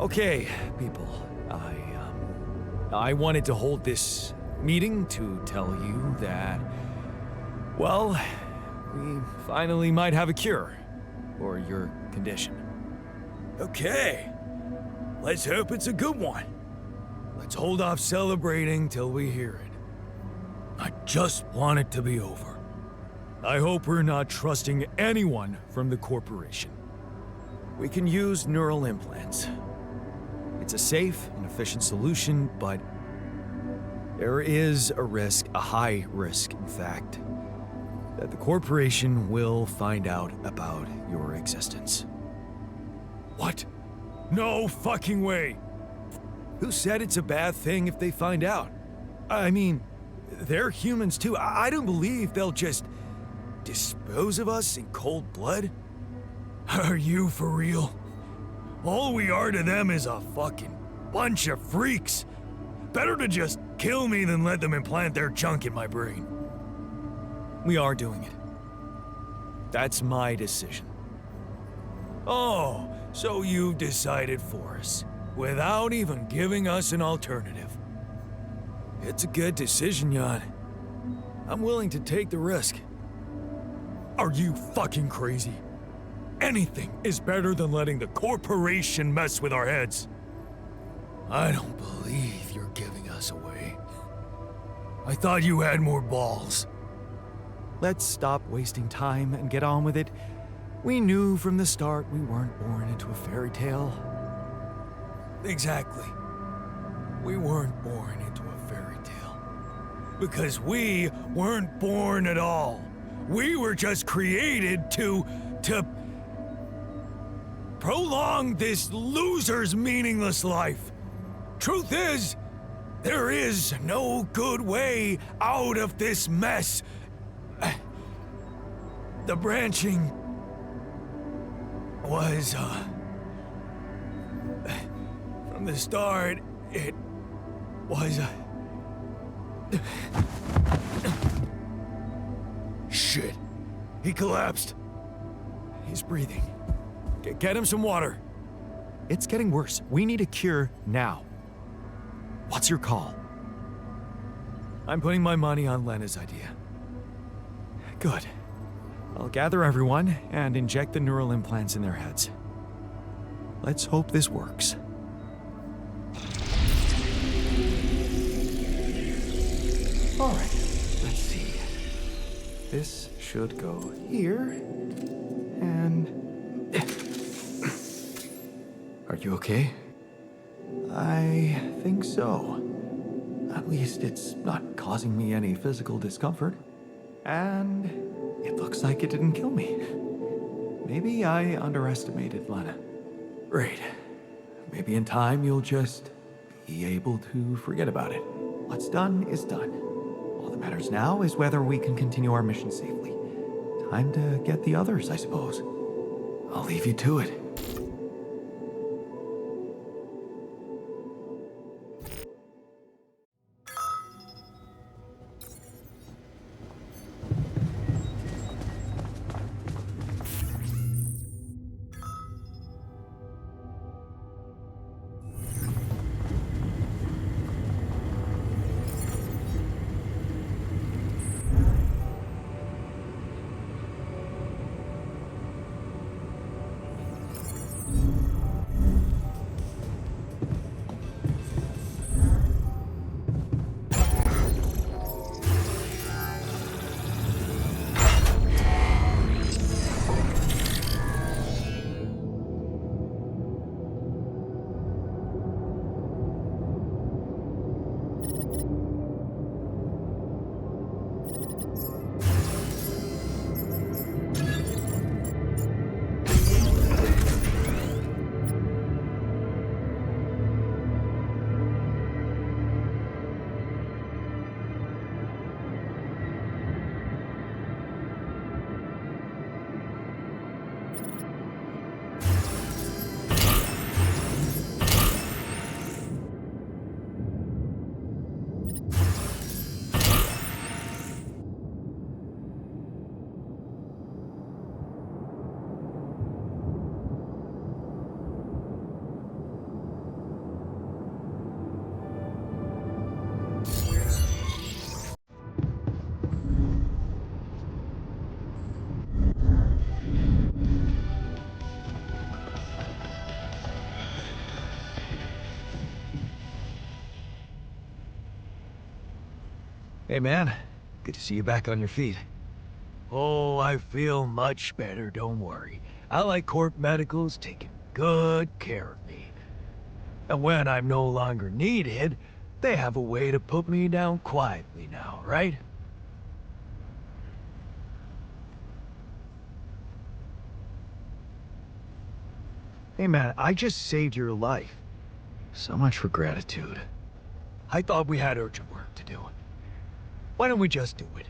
Okay, people. I wanted to hold this meeting to tell you that, well, we finally might have a cure for your condition. Okay. Let's hope it's a good one. Let's hold off celebrating till we hear it. I just want it to be over. I hope we're not trusting anyone from the corporation. We can use neural implants. It's a safe and efficient solution, but there is a risk, a high risk, in fact, that the corporation will find out about your existence. What? No fucking way! Who said it's a bad thing if they find out? I mean, they're humans too. I don't believe they'll just dispose of us in cold blood. Are you for real? All we are to them is a fucking bunch of freaks. Better to just kill me than let them implant their junk in my brain. We are doing it. That's my decision. Oh, so you've decided for us, without even giving us an alternative. It's a good decision, Jan. I'm willing to take the risk. Are you fucking crazy? Anything is better than letting the corporation mess with our heads. I don't believe you're giving us away. I thought you had more balls. Let's stop wasting time and get on with it. We knew from the start we weren't born into a fairy tale. Exactly. We weren't born into a fairy tale. Because we weren't born at all. We were just created to prolong this loser's meaningless life. Truth is, there is no good way out of this mess. The branching was, from the start, it was, Shit. He collapsed. He's breathing. Get him some water. It's getting worse. We need a cure now. What's your call? I'm putting my money on Lena's idea. Good. I'll gather everyone and inject the neural implants in their heads. Let's hope this works. All right, let's see. This should go here, and... Are you okay? I think so. At least it's not causing me any physical discomfort. And it looks like it didn't kill me. Maybe I underestimated Lena. Great. Maybe in time you'll just be able to forget about it. What's done is done. All that matters now is whether we can continue our mission safely. Time to get the others, I suppose. I'll leave you to it. Hey, man. Good to see you back on your feet. Oh, I feel much better, don't worry. Allied Corp Medical's taking good care of me. And when I'm no longer needed, they have a way to put me down quietly now, right? Hey, man, I just saved your life. So much for gratitude. I thought we had urgent work to do. Why don't we just do it?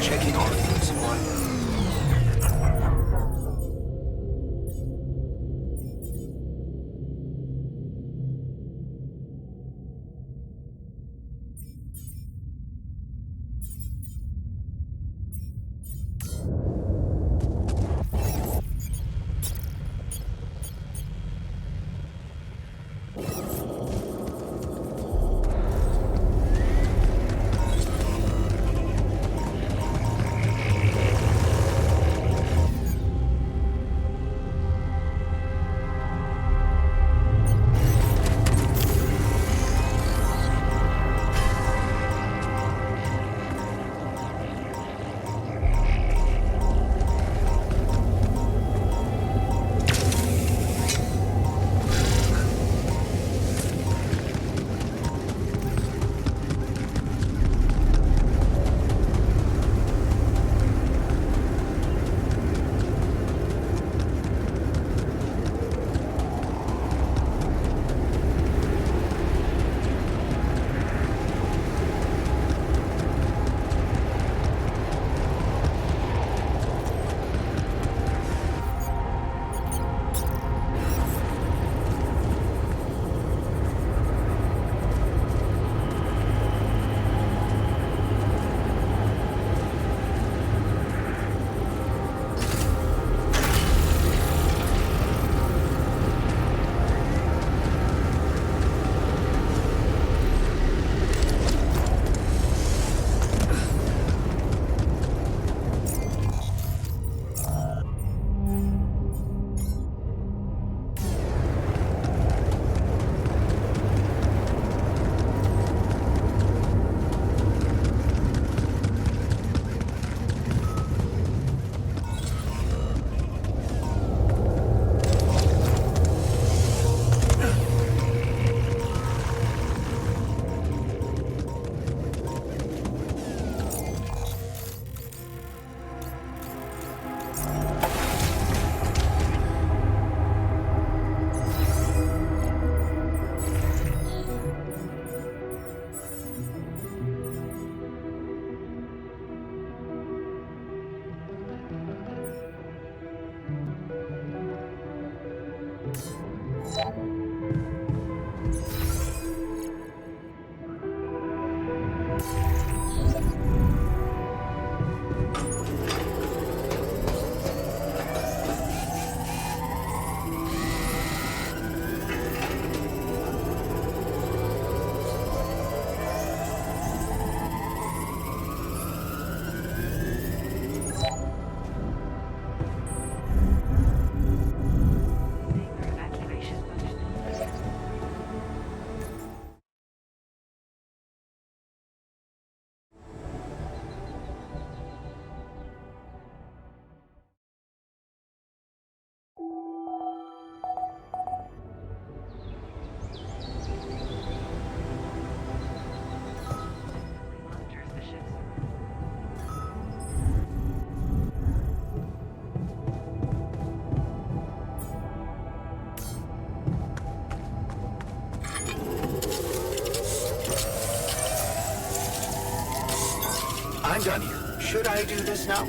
Checking our food supply. I'm done here. Should I do this now?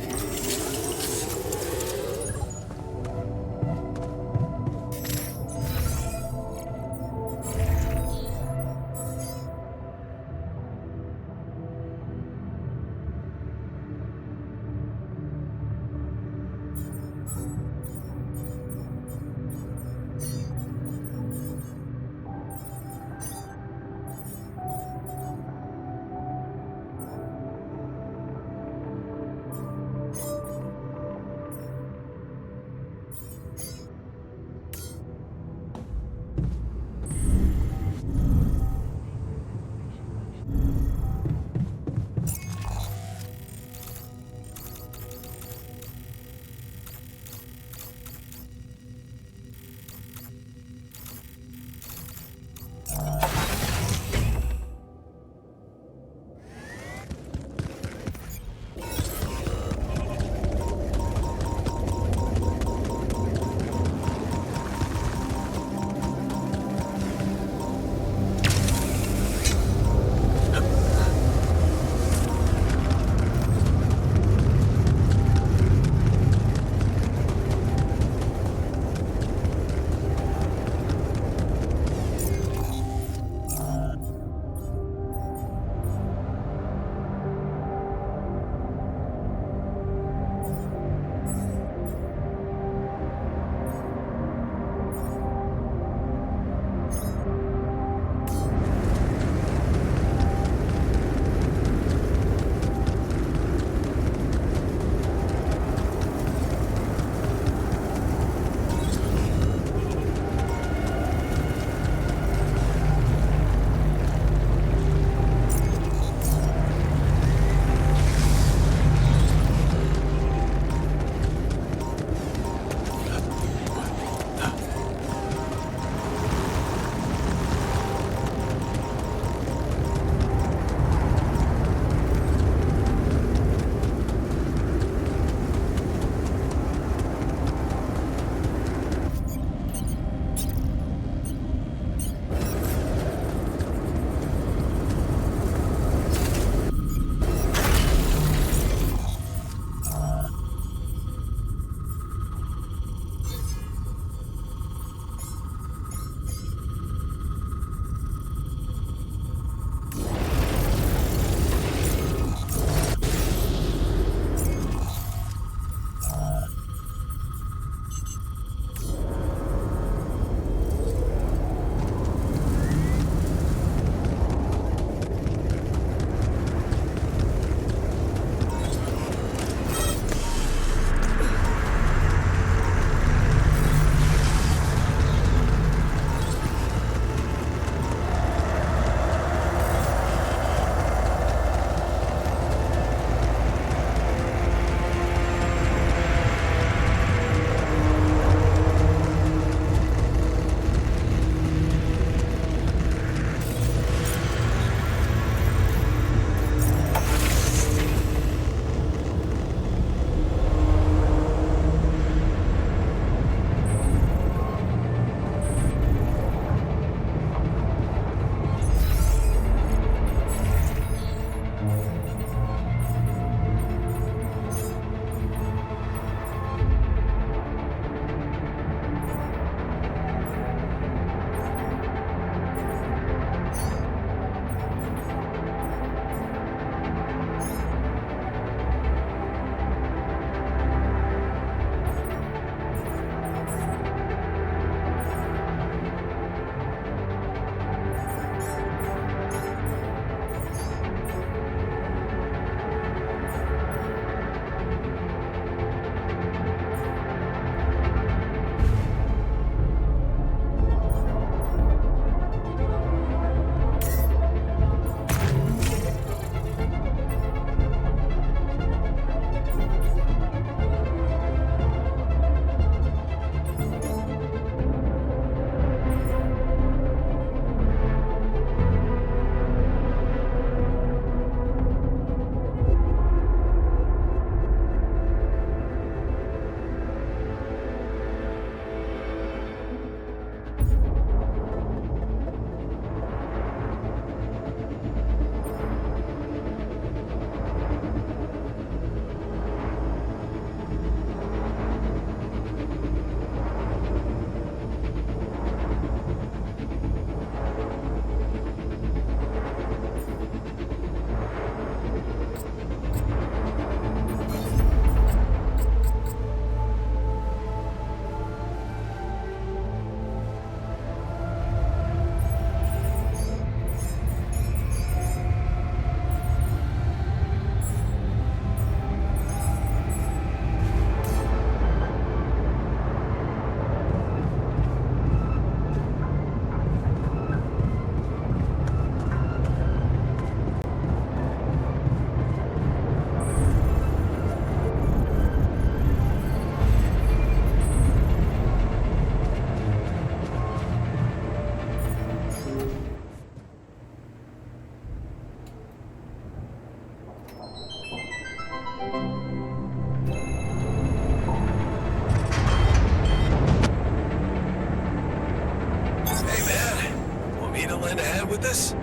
with us?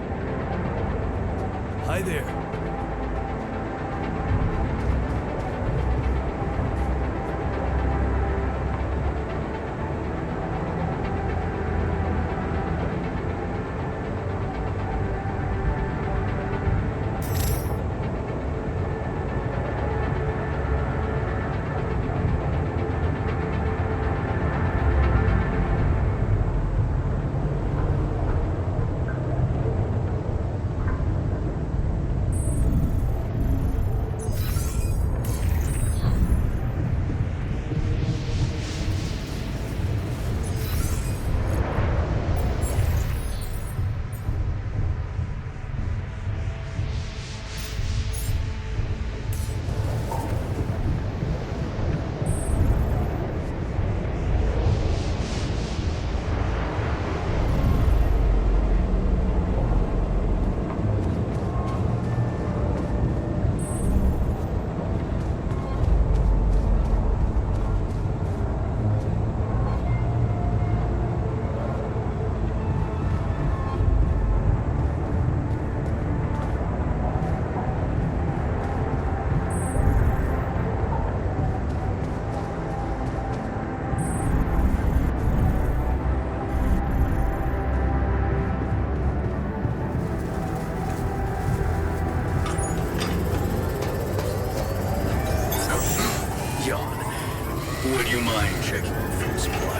Hi there. Would you mind checking your food supply?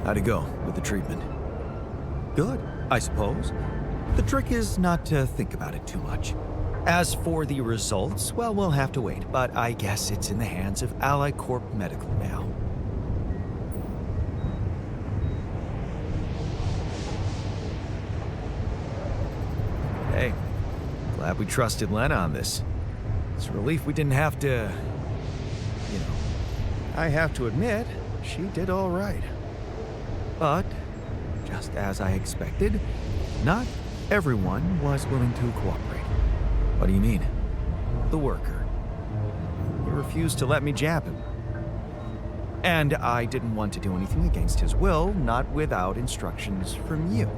How'd it go with the treatment? Good, I suppose. The trick is not to think about it too much. As for the results, well, we'll have to wait, but I guess it's in the hands of Allied Corp Medical now. Hey, glad we trusted Lena on this. It's a relief we didn't have to, I have to admit, she did all right. But, just as I expected, not everyone was willing to cooperate. What do you mean? The worker. He refused to let me jab him. And I didn't want to do anything against his will, not without instructions from you.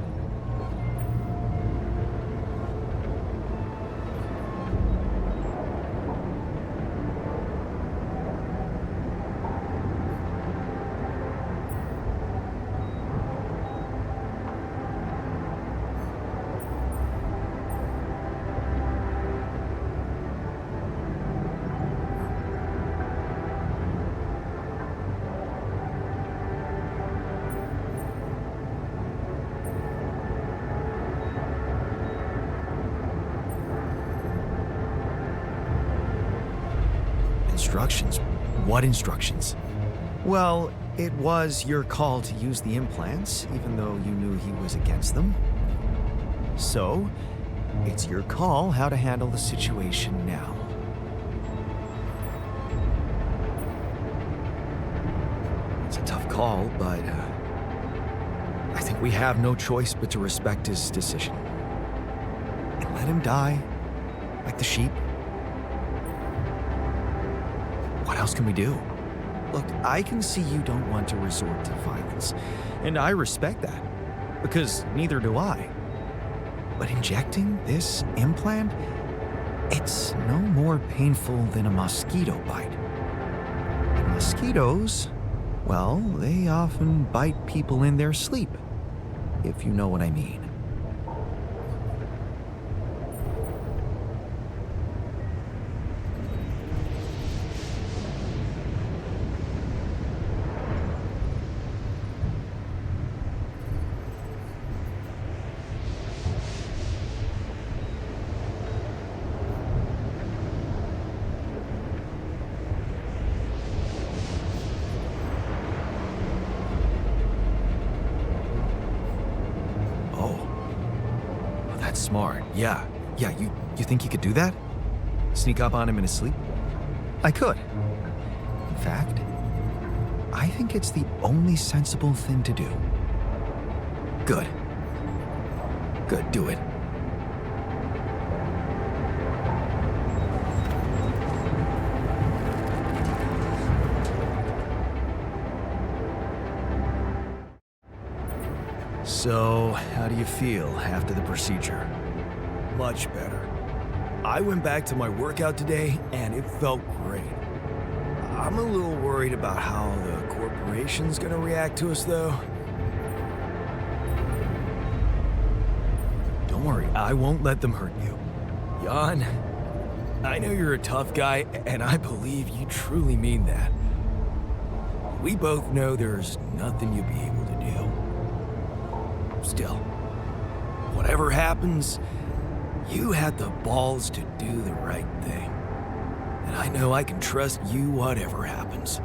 Instructions? What instructions? Well, it was your call to use the implants, even though you knew he was against them. So, it's your call how to handle the situation now. It's a tough call, but I think we have no choice but to respect his decision. And let him die, like the sheep. What else can we do? Look, I can see you don't want to resort to violence, and I respect that, because neither do I. But injecting this implant, it's no more painful than a mosquito bite. And mosquitoes, well, they often bite people in their sleep, if you know what I mean. Smart. Yeah, you think you could do that? Sneak up on him in his sleep? I could. In fact, I think it's the only sensible thing to do. Good. Good, do it. So, how do you feel after the procedure? Much better. I went back to my workout today, and it felt great. I'm a little worried about how the corporation's gonna react to us, though. Don't worry, I won't let them hurt you. Jan, I know you're a tough guy, and I believe you truly mean that. We both know there's nothing you'll be able to do. Still, whatever happens, you had the balls to do the right thing. And I know I can trust you whatever happens.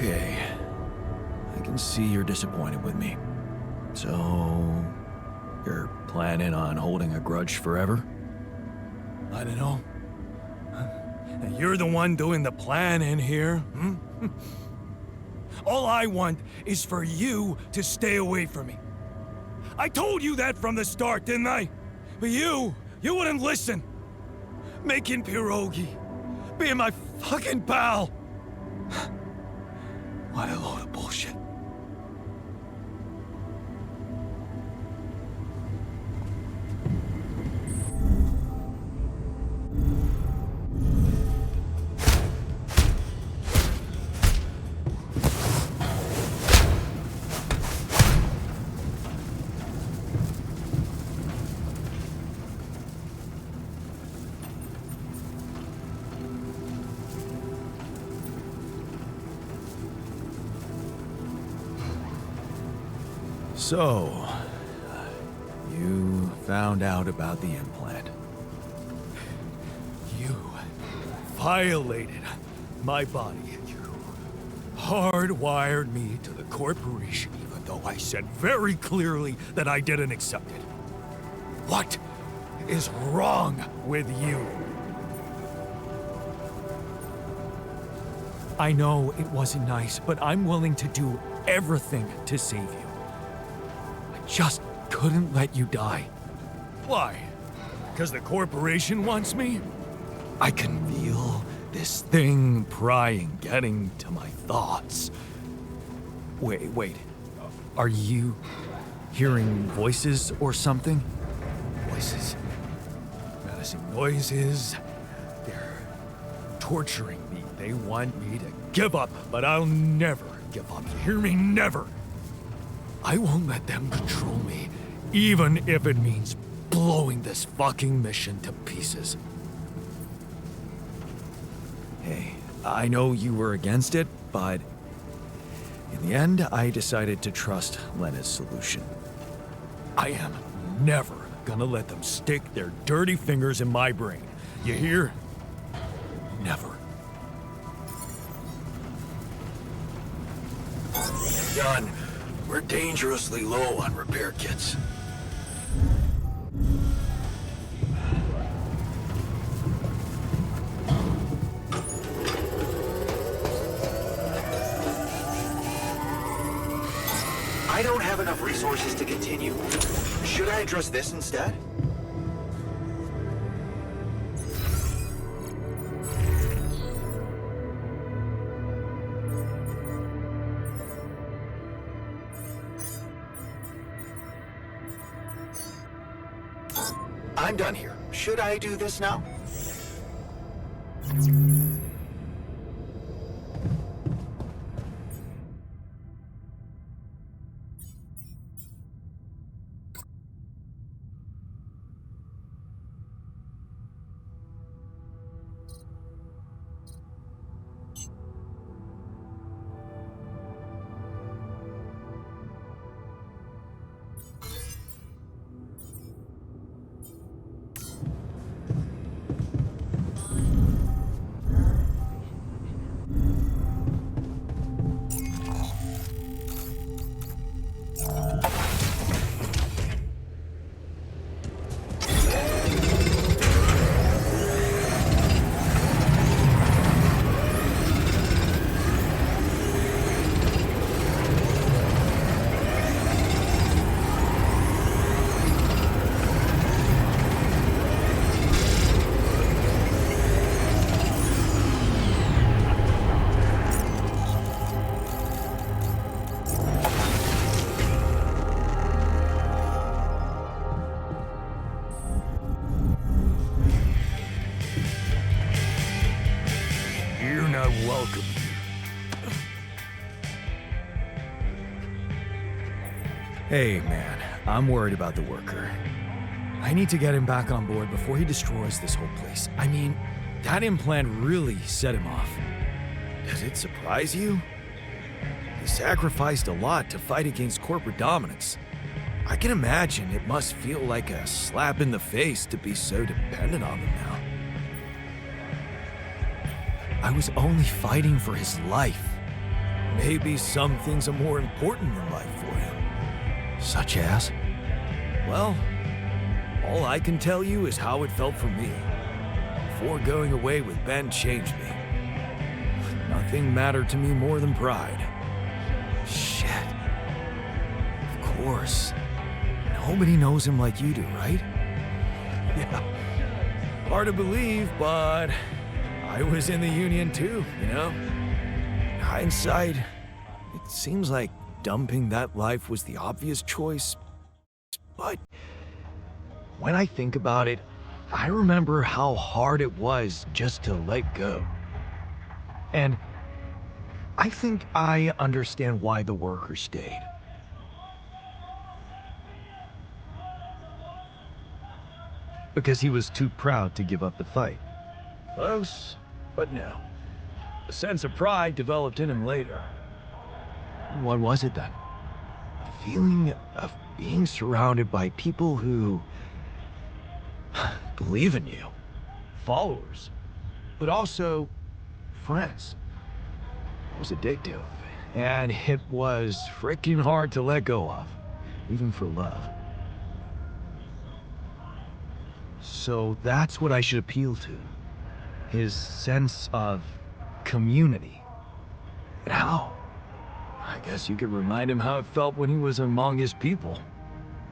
Okay. I can see you're disappointed with me. So, you're planning on holding a grudge forever? I don't know. You're the one doing the planning here. All I want is for you to stay away from me. I told you that from the start, didn't I? But you wouldn't listen. Making pierogi, being my fucking pal. What a load of bullshit. So, you found out about the implant. You violated my body. You hardwired me to the corporation, even though I said very clearly that I didn't accept it. What is wrong with you? I know it wasn't nice, but I'm willing to do everything to save you. I just couldn't let you die. Why? Because the corporation wants me? I can feel this thing prying, getting to my thoughts. Wait. Are you hearing voices or something? Voices. Menacing noises. They're torturing me. They want me to give up, but I'll never give up. You hear me? Never. I won't let them control me, even if it means blowing this fucking mission to pieces. Hey, I know you were against it, but in the end, I decided to trust Lena's solution. I am never gonna let them stick their dirty fingers in my brain. You hear? Never. Done. We're dangerously low on repair kits. I don't have enough resources to continue. Should I address this instead? I'm done here. Should I do this now? You're not welcome. Hey, man, I'm worried about the worker. I need to get him back on board before he destroys this whole place. I mean, that implant really set him off. Does it surprise you? He sacrificed a lot to fight against corporate dominance. I can imagine it must feel like a slap in the face to be so dependent on them now. I was only fighting for his life. maybe some things are more important than life for him. Such as? Well, all I can tell you is how it felt for me. Before going away with Ben changed me. Nothing mattered to me more than pride. Shit. Of course. Nobody knows him like you do, right? Yeah. Hard to believe, but I was in the Union too, you know? In hindsight, it seems like dumping that life was the obvious choice. But when I think about it, I remember how hard it was just to let go. And I think I understand why the worker stayed. Because he was too proud to give up the fight. Close, but no. A sense of pride developed in him later. What was it then? A feeling of being surrounded by people who believe in you. Followers. But also friends. It was addictive. And it was freaking hard to let go of. Even for love. So that's what I should appeal to. His sense of community. And how? I guess you could remind him how it felt when he was among his people.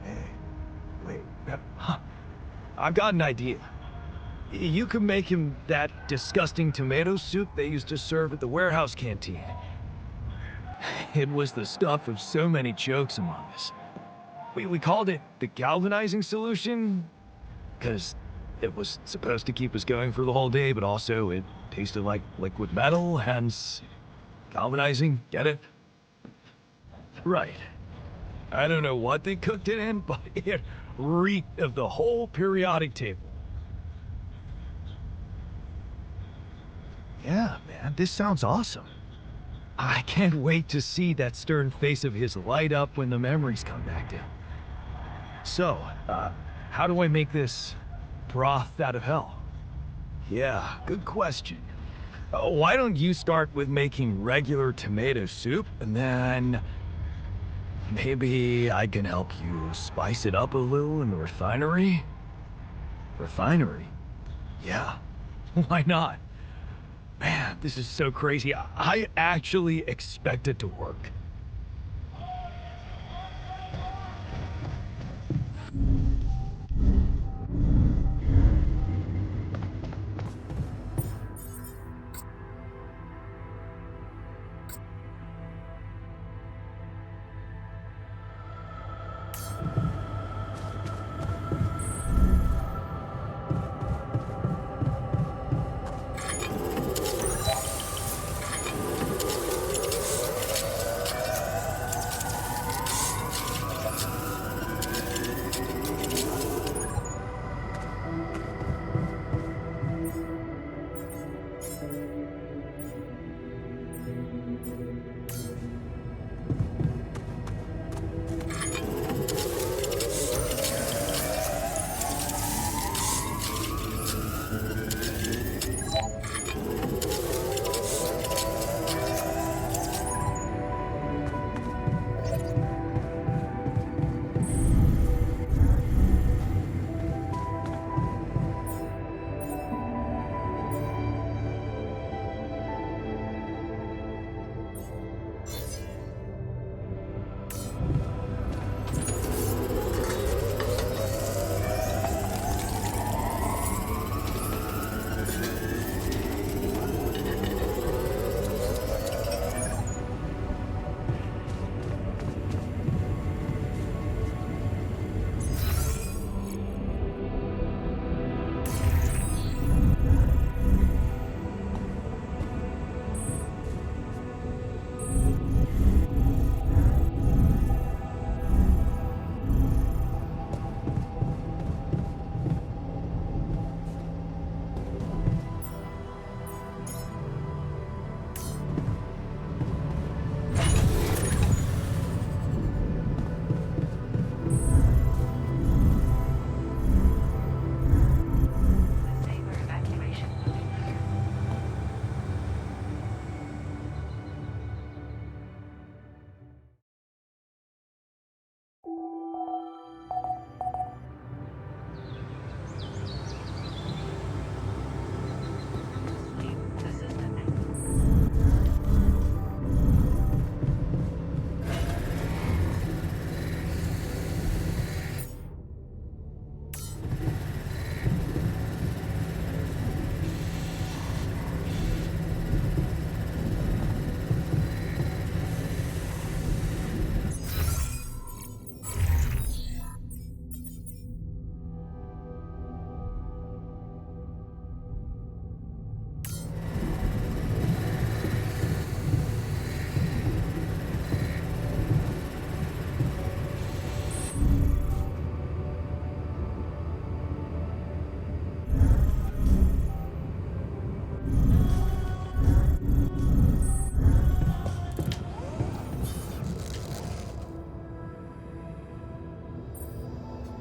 Hey, wait, I've got an idea. You could make him that disgusting tomato soup they used to serve at the warehouse canteen. It was the stuff of so many jokes among us. We called it the galvanizing solution, because it was supposed to keep us going for the whole day, but also it tasted like liquid metal, hence galvanizing, get it? Right. I don't know what they cooked it in, but it reeked of the whole periodic table. Yeah, man, this sounds awesome. I can't wait to see that stern face of his light up when the memories come back to him. So, how do I make this broth out of hell? Yeah, good question. Why don't you start with making regular tomato soup, and then maybe I can help you spice it up a little in the refinery? Refinery? Yeah, why not? Man, this is so crazy. I actually expect it to work.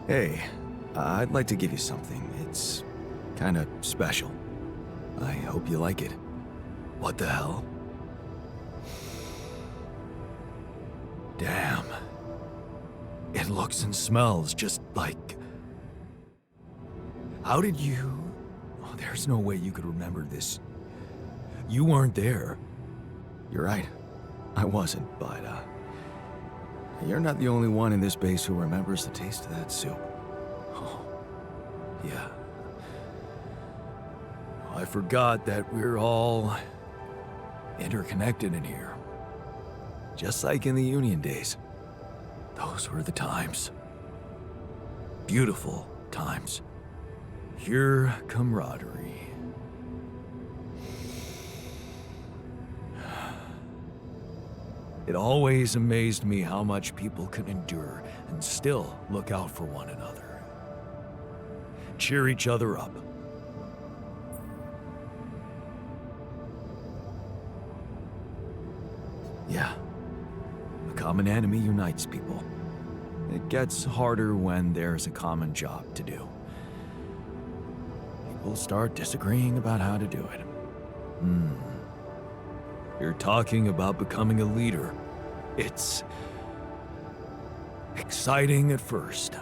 Hey, I'd like to give you something. It's kind of special. I hope you like it. What the hell? Damn. It looks and smells just like... How did you... Oh, there's no way you could remember this. You weren't there. You're right. I wasn't, but, you're not the only one in this base who remembers the taste of that soup. Oh, yeah. I forgot that we're all interconnected in here. Just like in the Union days. Those were the times. Beautiful times. Pure camaraderie. It always amazed me how much people can endure and still look out for one another. Cheer each other up. Yeah. A common enemy unites people. It gets harder when there's a common job to do. People start disagreeing about how to do it. You're talking about becoming a leader. It's exciting at first.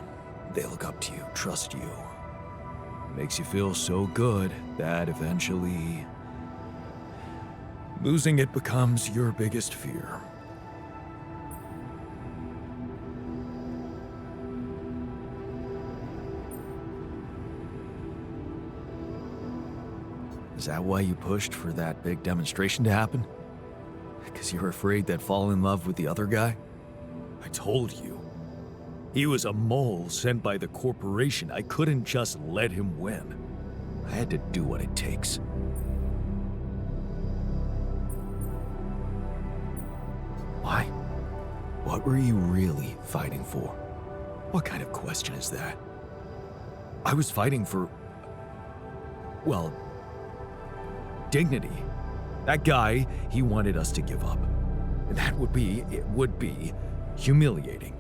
They look up to you, trust you. Makes you feel so good that eventually losing it becomes your biggest fear. Is that why you pushed for that big demonstration to happen? Because you were afraid they'd fall in love with the other guy? I told you. He was a mole sent by the corporation. I couldn't just let him win. I had to do what it takes. Why? What were you really fighting for? What kind of question is that? I was fighting for... well... dignity. That guy, he wanted us to give up. And it would be humiliating.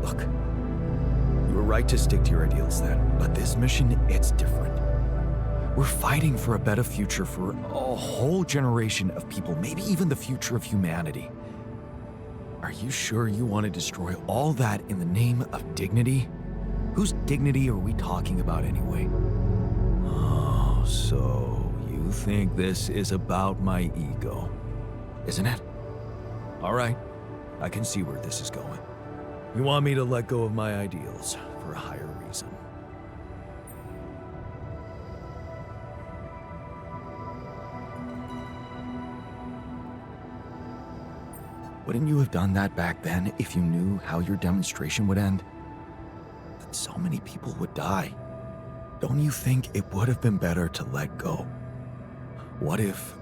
Look, you were right to stick to your ideals then, but this mission, it's different. We're fighting for a better future for a whole generation of people, maybe even the future of humanity. Are you sure you want to destroy all that in the name of dignity? Whose dignity are we talking about anyway? Oh, so you think this is about my ego, isn't it? All right, I can see where this is going. You want me to let go of my ideals for a higher reason. Wouldn't you have done that back then if you knew how your demonstration would end? That so many people would die. Don't you think it would have been better to let go? What if...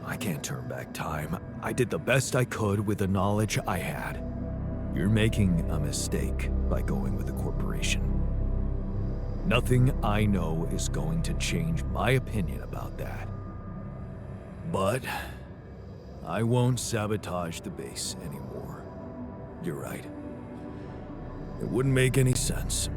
I can't turn back time. I did the best I could with the knowledge I had. You're making a mistake by going with the corporation. Nothing I know is going to change my opinion about that. But... I won't sabotage the base anymore. You're right. It wouldn't make any sense.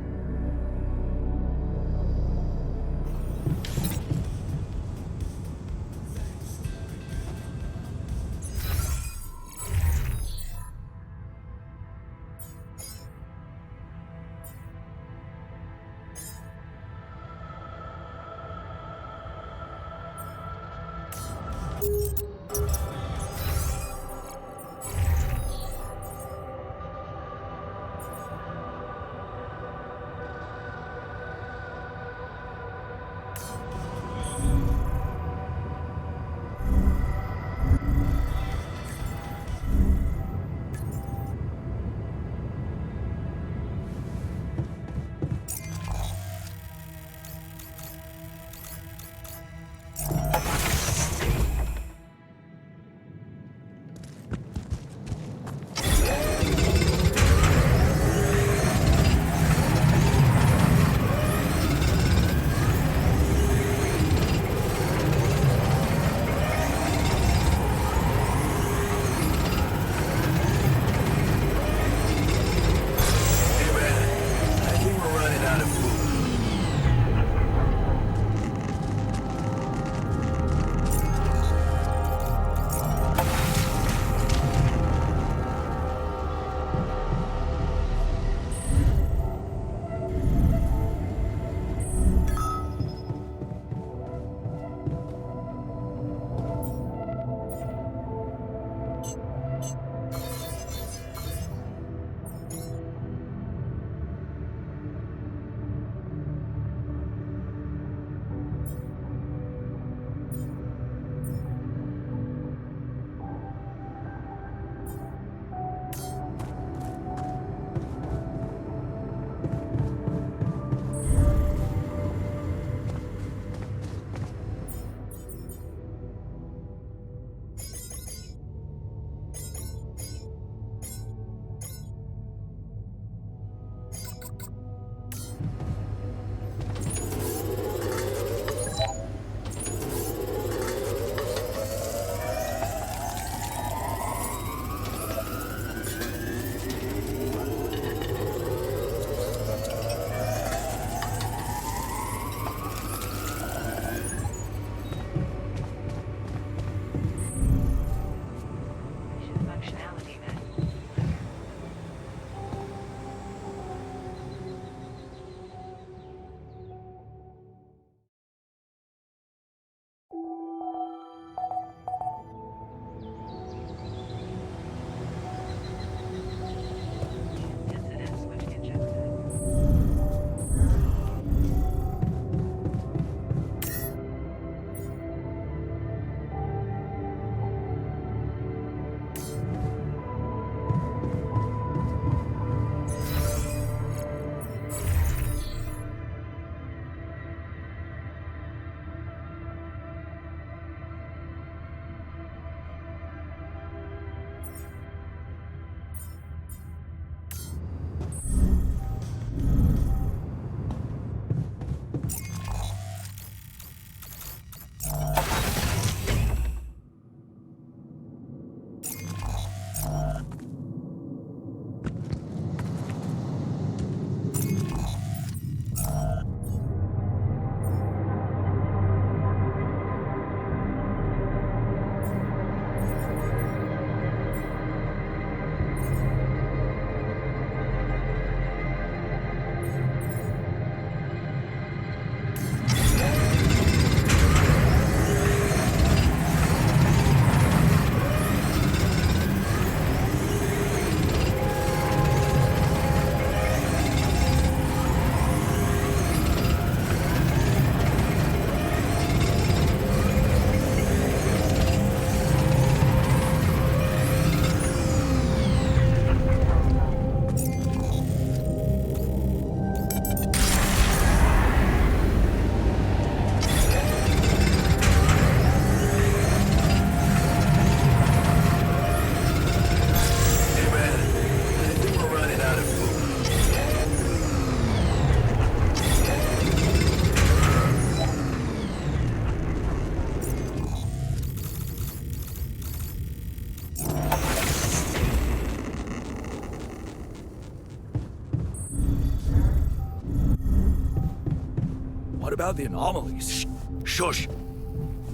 What about the anomalies? Shush!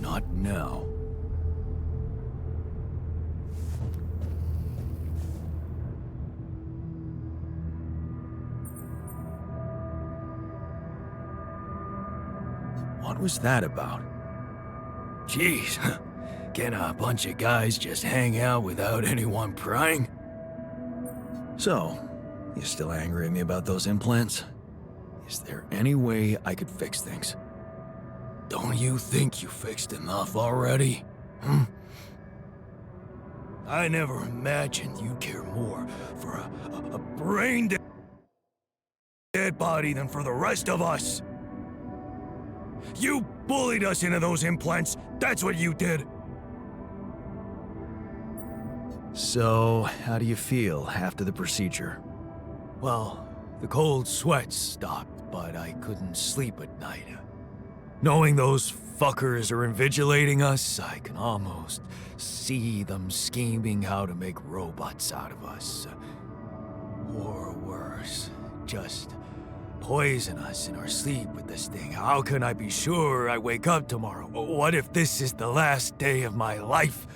Not now. What was that about? Jeez, can a bunch of guys just hang out without anyone prying? So, you still angry at me about those implants? Is there any way I could fix things? Don't you think you fixed enough already? I never imagined you'd care more for a brain-dead body than for the rest of us. You bullied us into those implants. That's what you did. So, how do you feel after the procedure? Well, the cold sweats stopped, but I couldn't sleep at night. Knowing those fuckers are invigilating us, I can almost see them scheming how to make robots out of us. Or worse, just poison us in our sleep with this thing. How can I be sure I wake up tomorrow? What if this is the last day of my life?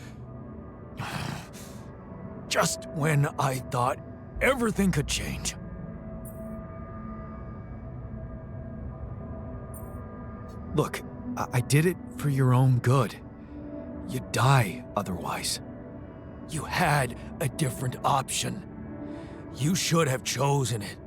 Just when I thought everything could change. Look, I did it for your own good. You'd die otherwise. You had a different option. You should have chosen it.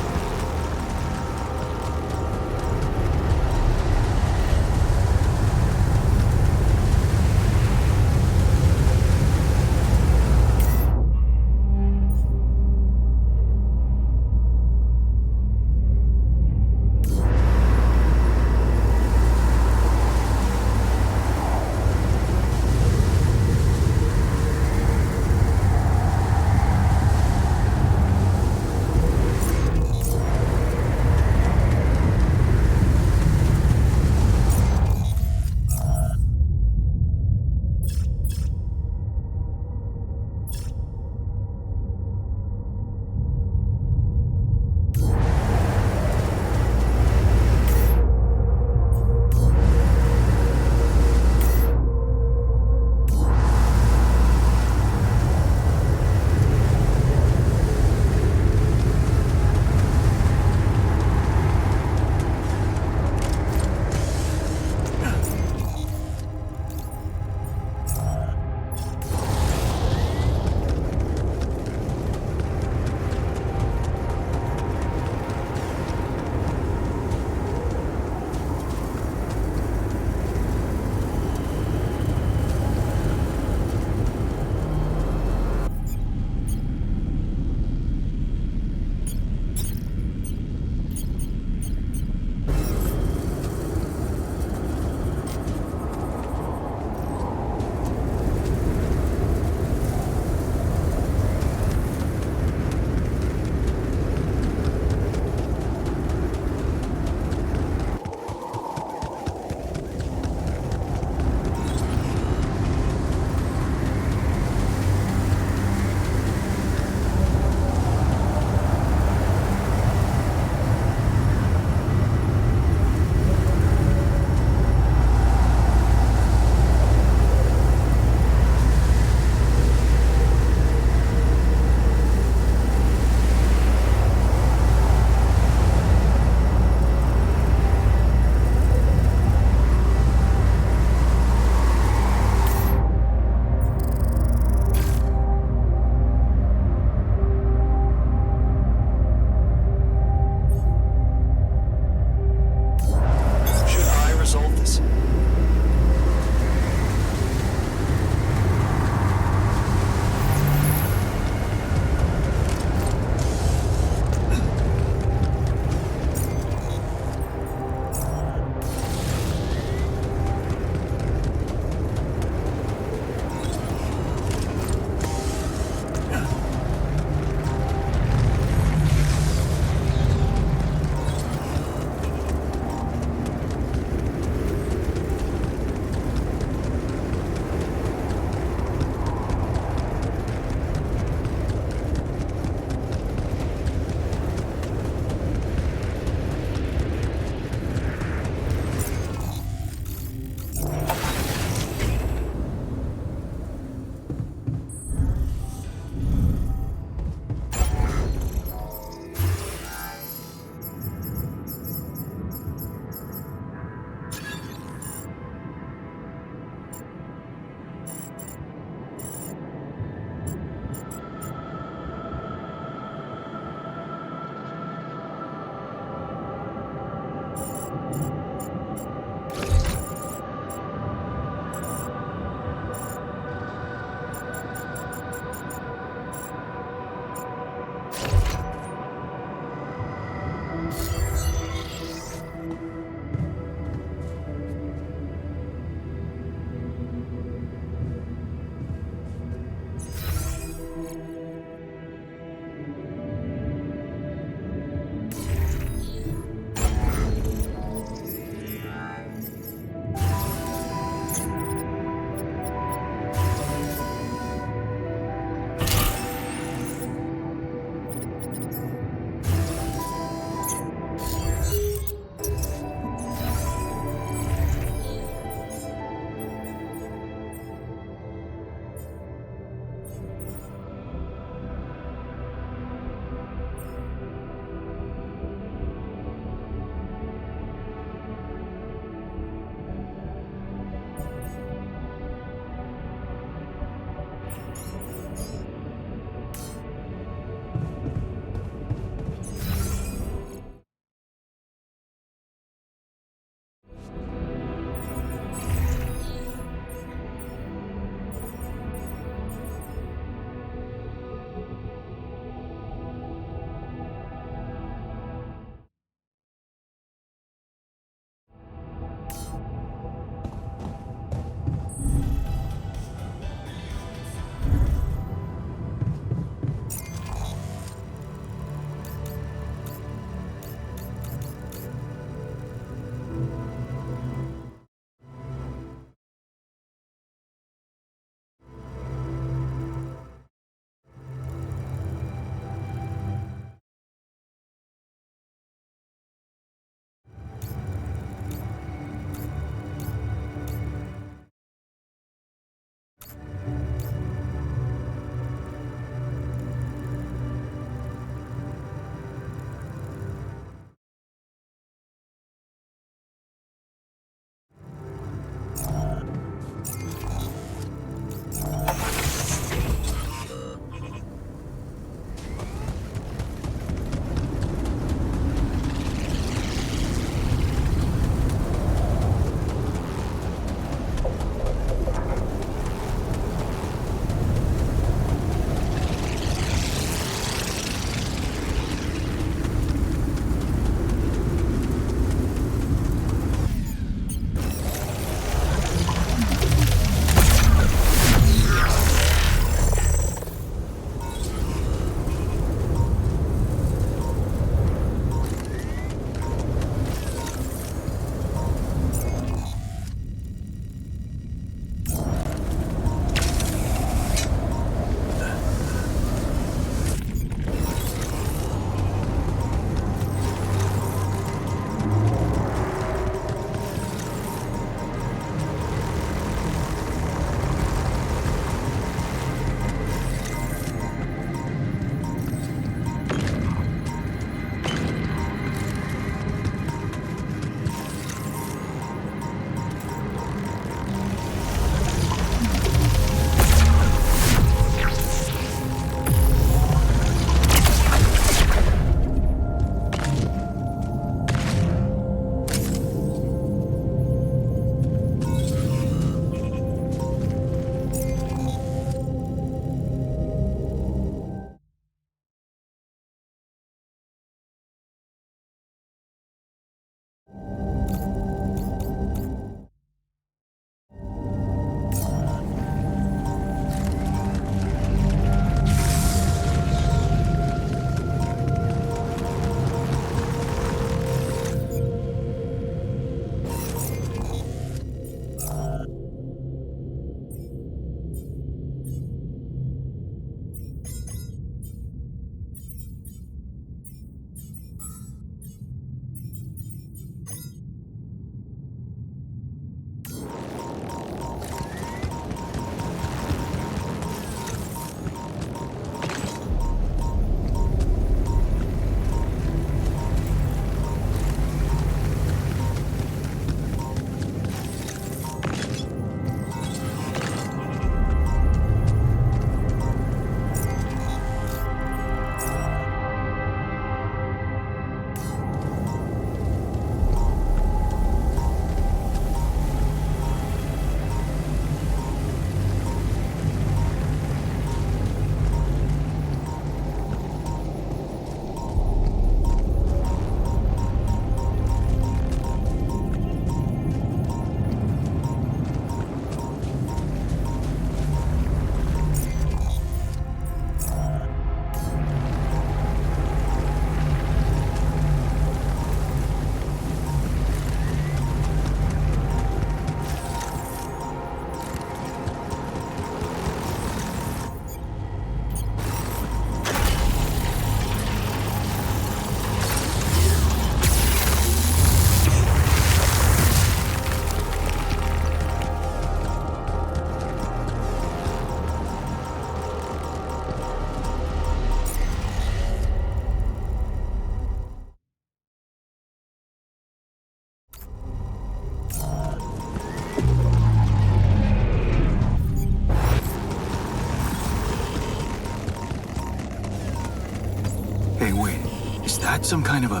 that some kind of a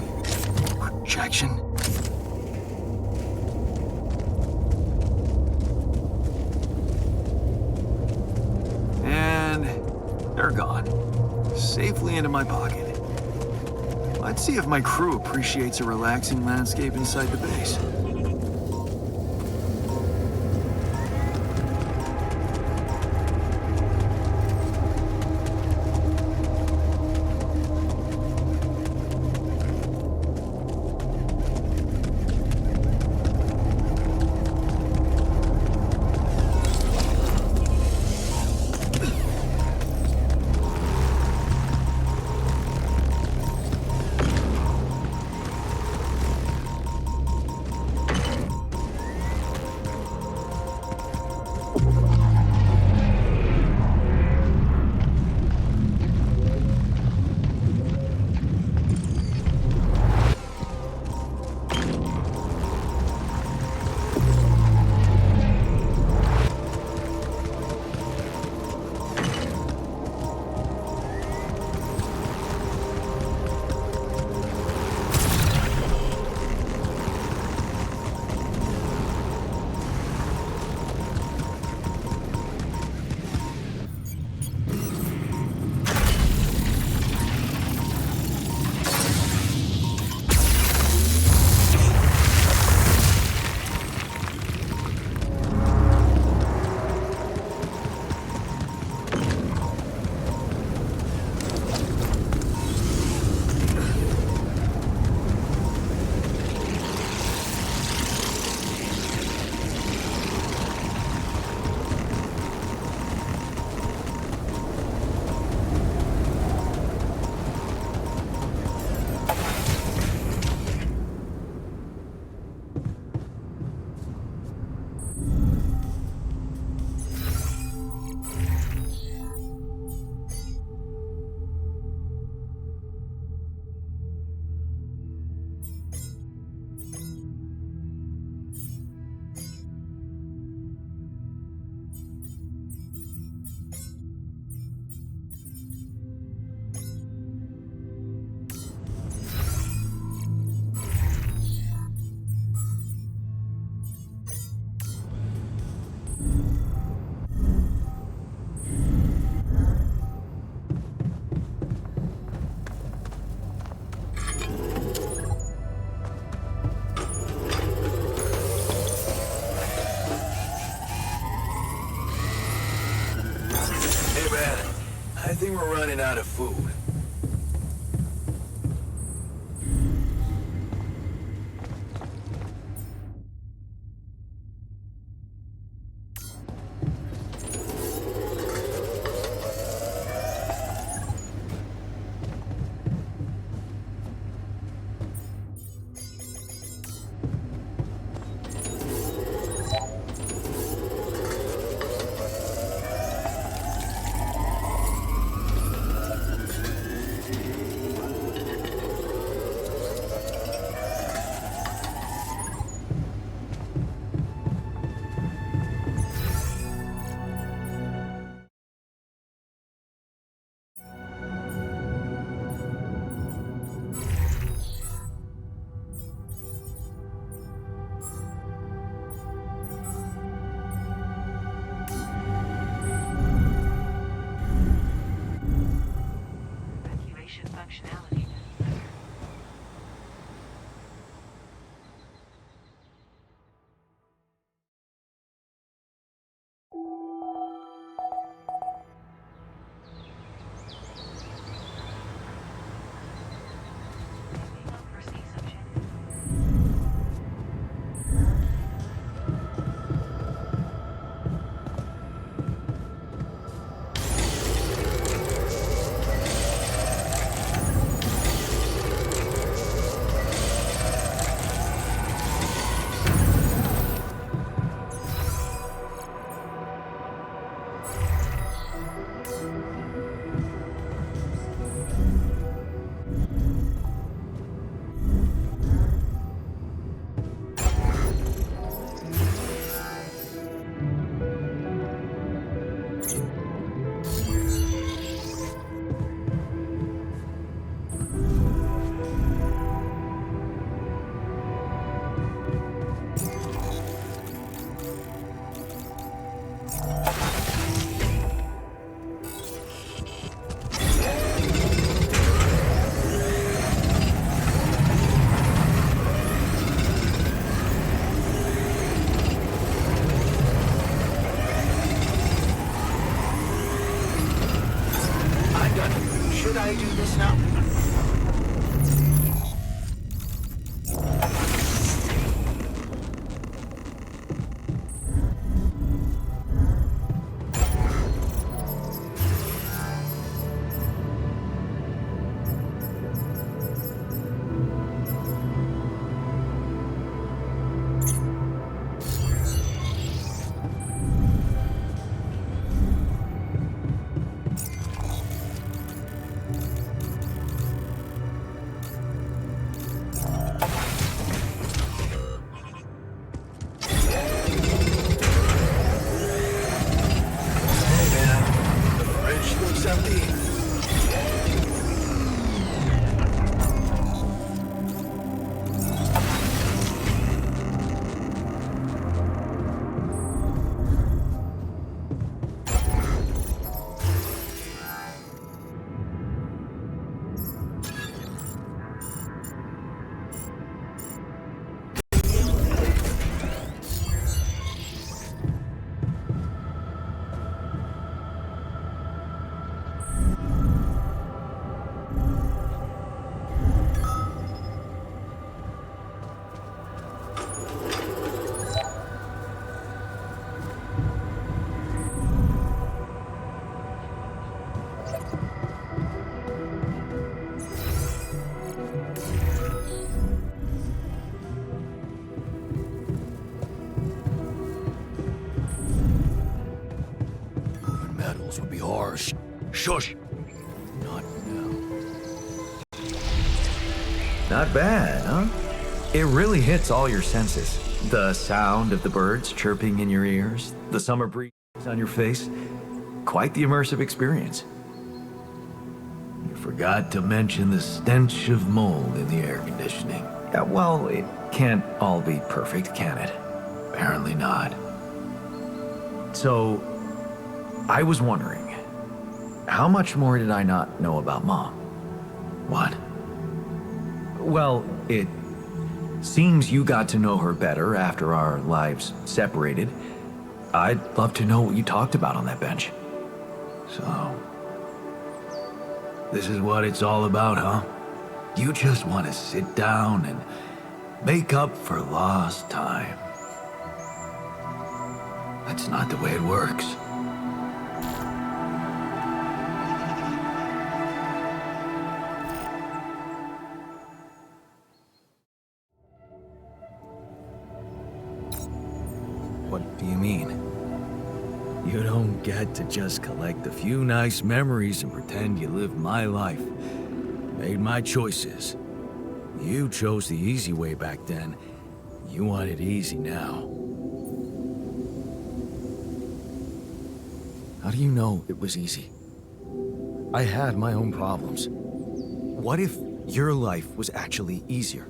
projection? And they're gone. Safely into my pocket. Let's see if my crew appreciates a relaxing landscape inside the base. I think we're running out of food. those would be harsh. Shush! Not now. Not bad, huh? It really hits all your senses. The sound of the birds chirping in your ears, the summer breeze on your face. Quite the immersive experience. You forgot to mention the stench of mold in the air conditioning. Yeah, well, it can't all be perfect, can it? Apparently not. So, I was wondering, how much more did I not know about Mom? What? Well, it seems you got to know her better after our lives separated. I'd love to know what you talked about on that bench. So, this is what it's all about, huh? You just want to sit down and make up for lost time. That's not the way it works. What do you mean? You don't get to just collect a few nice memories and pretend you lived my life. Made my choices. You chose the easy way back then. You want it easy now. How do you know it was easy? I had my own problems. What if your life was actually easier?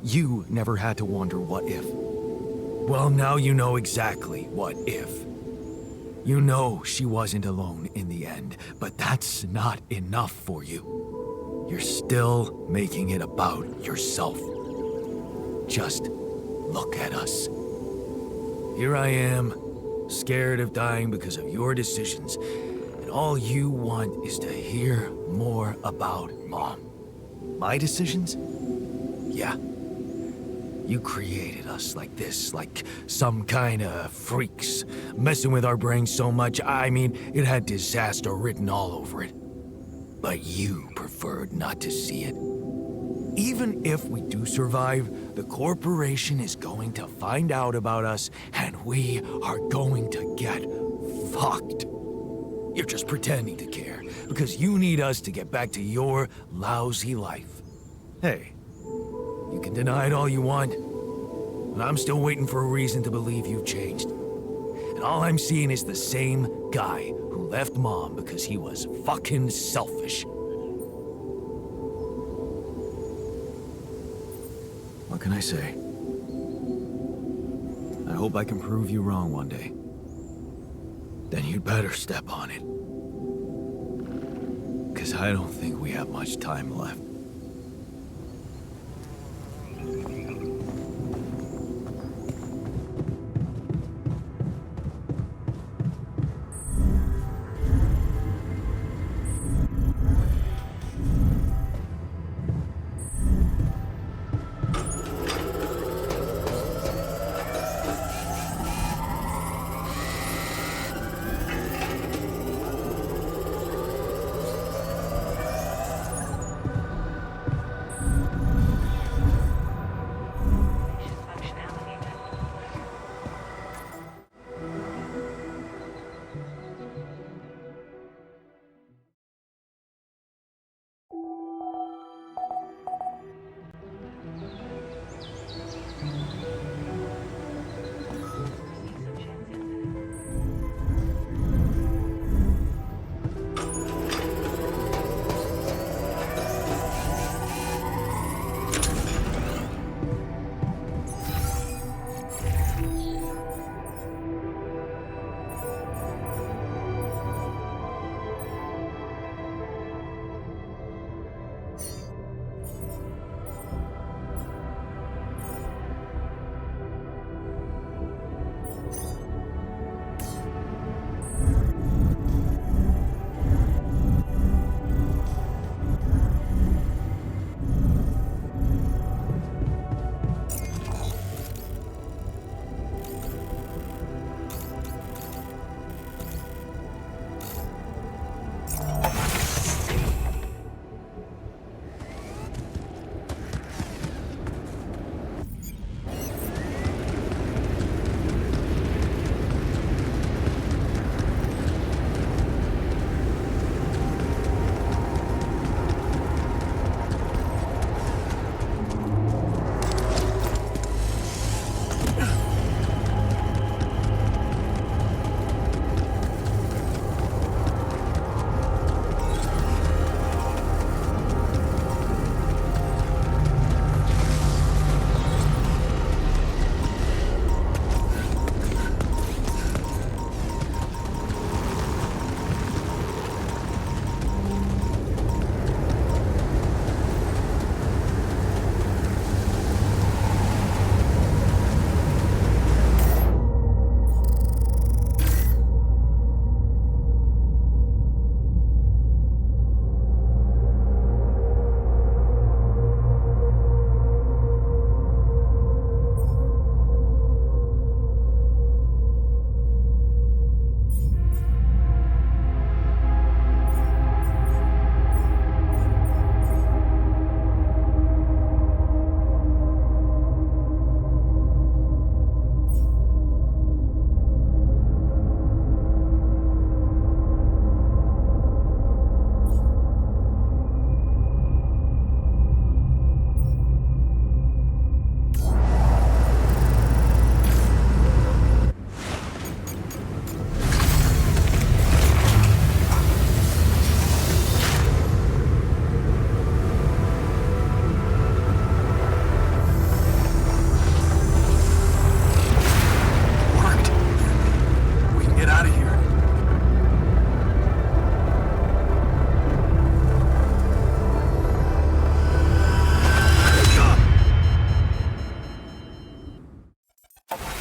You never had to wonder what if. Well, now you know exactly what if. You know she wasn't alone in the end, but that's not enough for you. You're still making it about yourself. Just look at us. Here I am, scared of dying because of your decisions, and all you want is to hear more about Mom. My decisions? Yeah. You created us like this, like some kind of freaks, messing with our brains so much, I mean, it had disaster written all over it. But you preferred not to see it. Even if we do survive, the corporation is going to find out about us, and we are going to get fucked. You're just pretending to care, because you need us to get back to your lousy life. Hey, you can deny it all you want, but I'm still waiting for a reason to believe you've changed. And all I'm seeing is the same guy who left Mom because he was fucking selfish. What can I say? I hope I can prove you wrong one day. Then you'd better step on it. 'Cause I don't think we have much time left.